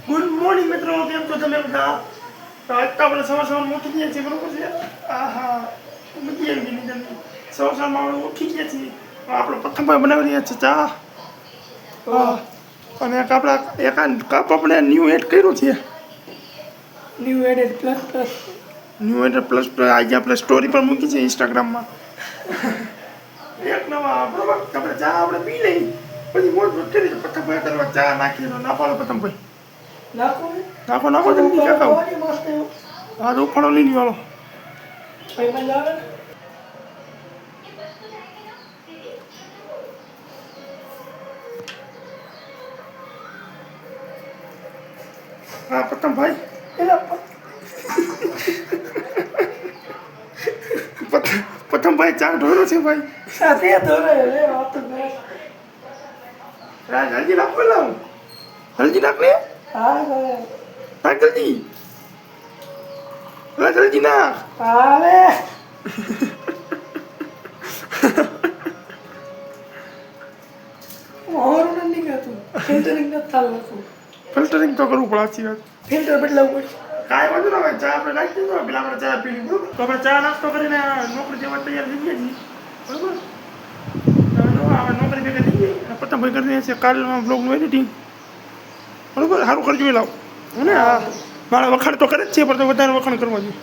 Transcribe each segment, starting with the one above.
Good morning મિત્રો, કેમ છો તમે બધા? તો આજ તો આપણે સવાર ઉઠી ગયા છીએ, બરોબર છે? આહા, બધી એમ ગઈ તમે સવારમાં આપણે ઉઠી ગયા છીએ. આપણે પ્રથમ બનાવી રહ્યા છીએ ચા. અને એક આપણા એક કપ આપણે ન્યૂ એડ કર્યું છે. ન્યૂ એડેડ પ્લસ આજે આપણે સ્ટોરી પર મૂકી છે ઇન્સ્ટાગ્રામમાં. એક નવા બરોબર આપણે ચા આપણે પી લઈ પછી મોજ કરી પ્રથમ કરવા ચા નાખી ના પાડો પ્રથમ ભાઈ નાખો જલ્દી કાકા. હા તો ઉફાળો લઈ લ્યો. હા પ્રથમ ભાઈ પ્રથમ ભાઈ ચા ઢોરો છે ભાઈ. હલ્દી નાખો લાવ હલ્દી નાખને નાખ જલ્દી જલ્દી નાખ. ફિલ્ટરિંગ તો કરવું પડે સાચી વાત. ફિલ્ટર બદલાવવું પડશે. કાંઈ વાંધો ના ભાઈ ચા આપણે નાખી દીધો પેલા આપણે ચા પી લીધું તો આપણે ચા નાસ્તો કરીને નોકરી જવા તૈયાર થઈ ગયા છીએ બરોબર. હવે નોકરી ભેગા થઈ ગઈ પ્રથમ ભાઈ કરી રહ્યા છે કાલના બ્લોગનું એડિટિંગ બરોબર. સારું કરજો લાવ ને મારા વખાણ તો કરે જ છે પણ તો વધારે વખાણ કરવા જોઈએ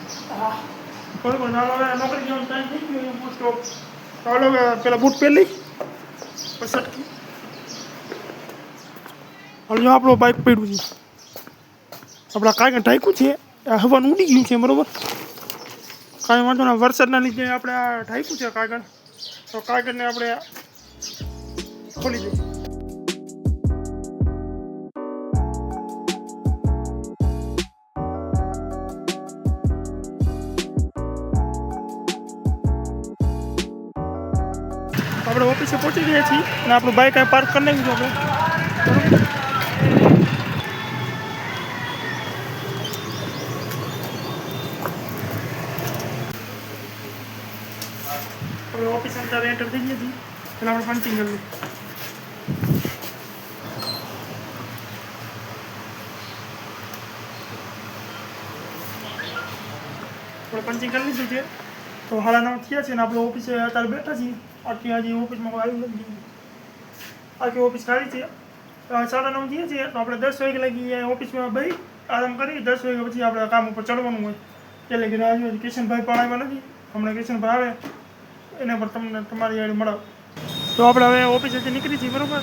બરોબર. હવે નોકરી જવાનો ટાઈમ થઈ ગયો મોસ્ટ ઓફ. ચાલો પેલા બૂટ પહેરી પછી સટકી હજુ આપણો બાઇક પડ્યું છે આપણા કાંઈ ઢાંક્યું છે હવાનું ઉડી ગયું છે બરોબર. કાંઈ વાંધો ના વરસાદના લીધે આપણે આ ઢાંક્યું છે કાગળ તો કાગળને આપણે ખોલી દઈએ. આપણે ઓફિસે પહોંચી ગયા છીએ અને આપણું બાઇક અહીં પાર્ક કરી નાખ્યું છે આપણે ઓફિસ અંદર એન્ટર થઈ ગયા છીએ પેલા આપણે પંચિંગ કરી લઈએ. આપણે પંચિંગ કરી લીધું છે તો 9:30 થયા છે ને આપણે ઓફિસે અત્યારે બેઠા છીએ. આખી હજી ઓફિસમાં કોઈ આવ્યું નથી. આખી ઓફિસ ખાલી છે. 9:30 થયા છે તો આપણે 10 વાગે લાગી ઓફિસમાં બેસી આરામ કરી 10 વાગ્યા પછી આપણે કામ ઉપર ચડવાનું હોય એટલે કે રાજુ કિશનભાઈ પણ આવ્યા નથી. હમણાં કિશનભાઈ આવે એના પર તમને તમારી યાદ મળાવ. તો આપણે હવે ઓફિસેથી નીકળી છીએ બરાબર.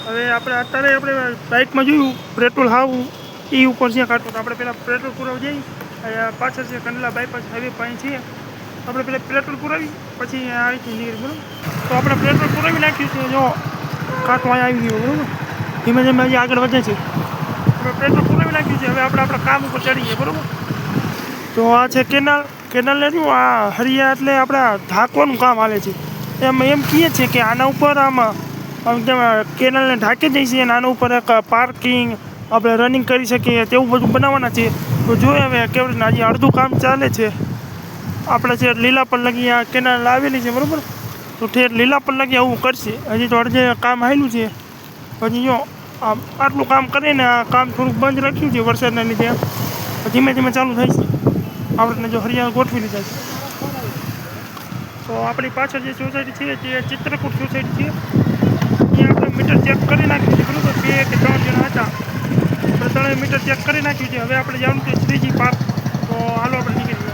હવે આપણે અત્યારે આપણે બાઇકમાં જોયું પેટ્રોલ હાવું એ ઉપર છે કાઢતું તો આપણે પહેલાં પેટ્રોલ પુરાવા જઈએ. પાછળ છે કંડલા બાયપાસ હાઈવે પાસે છે આપણે પહેલાં પેટ્રોલ પુરાવી પછી અહીંથી નીકળી બરાબર. તો આપણે પેટ્રોલ પુરાવી નાખ્યું છે જો કાંટો અહીંયા આવી ગયો બરાબર. ધીમે ધીમે હજી આગળ વધે છે. આપણે પેટ્રોલ પુરાવી નાખ્યું છે હવે આપણે આપણા કામ ઉપર ચડીએ બરાબર. તો આ છે કેનાલને શું આ હરિયા એટલે આપણા ઢાંકવાનું કામ હાલે છે. એમ કહીએ છીએ કે આના ઉપર આમાં કેનાલને ઢાંકી દઈએ અને આના ઉપર એક પાર્કિંગ આપણે રનિંગ કરી શકીએ તેવું બધું બનાવવાના છે. તો જોઈએ હવે કેવી રીતના હજી અડધું કામ ચાલે છે. આપણે છે લીલા પર લગી આ કેનાલ આવેલી છે બરાબર. તો ઠેર લીલા પર લગી આવું કરશે. હજી તો અડધે કામ આવેલું છે. પછી જો આટલું કામ કરીને આ કામ થોડુંક બંધ રાખ્યું છે વરસાદના લીધે. ધીમે ધીમે ચાલુ થાય છે. આપણે જો હરિયાળ ગોઠવી લીધા છે. તો આપણી પાછળ જે સોસાયટી છે તે ચિત્રકૂટ સોસાયટી છે. ત્યાં આપણે મીટર ચેક કરી નાખ્યું છે બરાબર. 2 કે 3 જણા હતા આપણે 3 મીટર ચેક કરી નાખ્યું છે. હવે આપણે જવાનું છે શ્રીજી પાર્ક. તો હાલો આપણે નીકળી ગયા.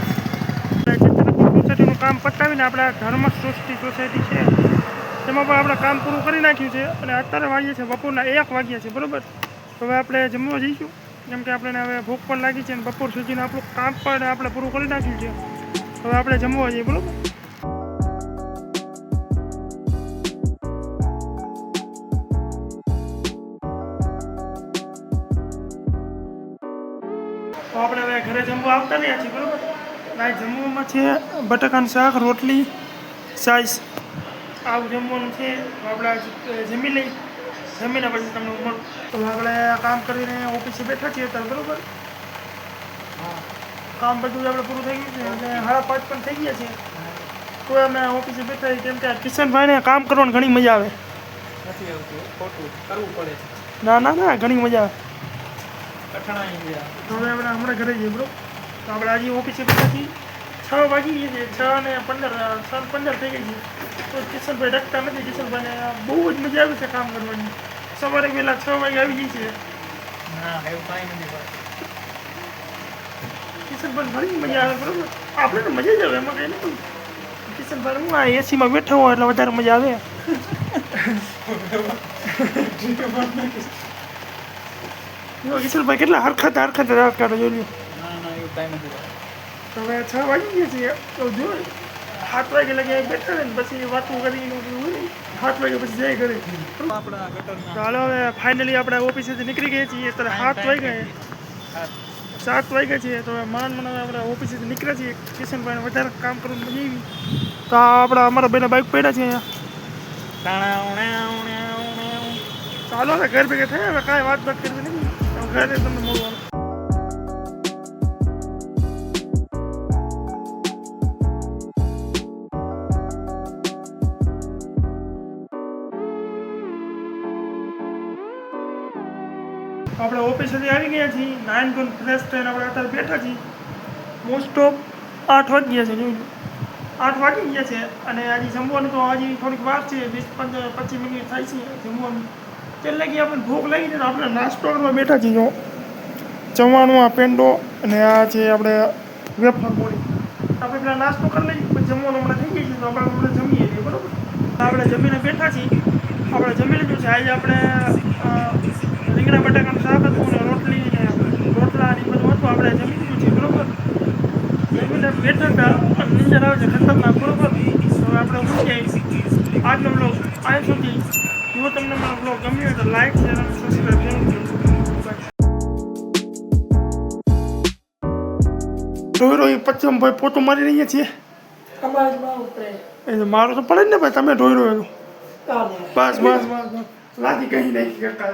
ચિત્રકૂટ સોસાયટીનું કામ પતાવીને આપણે ધર્મ સૃષ્ટિ સોસાયટી છે તેમાં પણ આપણે કામ પૂરું કરી નાખ્યું છે અને અત્યારે વાગ્યા છે બપોરના 1 વાગ્યા છે બરાબર. હવે આપણે જમવા જઈશું કેમ કે આપણે હવે ભૂખ પણ લાગી છે અને બપોર સુધીનું આપણું કામ પણ આપણે પૂરું કરી નાખ્યું છે. હવે આપણે જમવા જઈએ બરાબર. તો આપણે હવે ઘરે જમવા આવતા રહ્યા છીએ બરાબર. આ જમવામાં છે બટાકાનું શાક રોટલી સાઈઝ આવું જમવાનું છે. આપણે જમી લઈ જમીને પછી તમને મળું. તો આપણે કામ કરીને ઓફિસે બેઠા છીએ અત્યારે બરાબર. કામ બધું આપણે પૂરું થઈ ગયું છે અને 5:30 પણ થઈ ગયા છે. તો અમે ઓફિસે બેઠા કેમ કે કિશનભાઈને કામ કરવાની ઘણી મજા આવે. નથી આવતું, ખોટું કરવું પડે છે. ના ના ના ઘણી મજા આવે. કઠણાઈ ગયા. તો હવે આપણે હમણાં ઘરે જઈએ બ્રો. તો આપણે આજે ઓફિસે પછી 6 વાગી ગઈ છે, 6:15 થઈ ગઈ છે. તો કિશનભાઈ ડકતા નથી. કિશનભાઈને બહુ જ મજા આવી છે કામ કરવાની. સવારે વહેલા 6 વાગે આવી ગઈ છે. ના એવું કાંઈ નથી ભાઈ. કિશનભાઈ ઘણી મજા આવે બરોબર. આપણે તો મજા જ આવે એમાં કંઈ નથી. કિશનભાઈ હું આ એસીમાં બેઠો હોય એટલે વધારે મજા આવે. જો કિશનભાઈ કેટલા હરખત રાત કાઢો જોયું. ના એવું કાંઈ નથી ભાઈ. તો હવે 6 વાગી ગયા છે. તો જો 7 વાગે લગે બેઠા ને પછી વાતો કરીને 7 વાગે પછી જાય ઘરે. આપણા ગટરના ચાલો હવે ફાઇનલી આપણે ઓફિસેથી નીકળી ગયા છીએ. અત્યારે 7 વાગ્યા 7 વાગ્યા છે. તો હવે મન આપણે ઓફિસેથી નીકળ્યા છીએ. કિશનભાઈને વધારે કામ કરવાનું મજા આવી. તો અમારા બેના બાઇક પડ્યા છે અહીંયા. ચાલો હવે ઘર ભેગા થયા. હવે કાંઈ વાત કરવી નહીં. ઘરે તમને મળવાનું. આપણે ઓફિસેથી આવી ગયા છીએ. નાઇન ધોઈને ફ્રેશ થઈને આપણે અત્યારે બેઠા છીએ. મોસ્ટ ઓફ 8 વાગી ગયા છે. જોઈ 8 વાગી ગયા છે. અને હજી જમવાનું તો હજી થોડીક વાર છે. 20-25 મિનિટ થાય છે જમવાનું. એટલે કે આપણને ભૂખ લાગી છે. આપણે નાસ્તો કરવા બેઠા છીએ. જમવાનું આ પેંડો અને આ છે આપણે વેફર બોલી. આપણે પેલા નાસ્તો કરી લઈએ પછી જમવાનું હમણાં થઈ ગઈ છે. તો આપણે હમણાં જમીએ છીએ બરાબર. આપણે જમીને બેઠા છીએ. આપણે જમી લીધું છે. આજે આપણે રીંગણા બટાકાનું શાક હતું અને રોટલા ને બધું હતું. આપણે જમી લીધું છે બરાબર. જમીને બેઠા હતા અને નીંદર આવે છે ખતરનાક બરાબર. હવે આપણે શું જઈએ આજનો બ્લોગ આ સુધી. જો તમને મારો બ્લોગ ગમ્યો હોય તો લાઈક શેર અને સબસ્ક્રાઈબ જરૂર કરજો. રોઈ પછી ભાઈ પોતો મારી રહ્યા છીએ. અમારે માં ઉતરે એ તો મારો તો પડે જ ને ભાઈ. તમે ઢોઈ રહ્યો કામ બસ લાગી કहीं નહીં કરતા.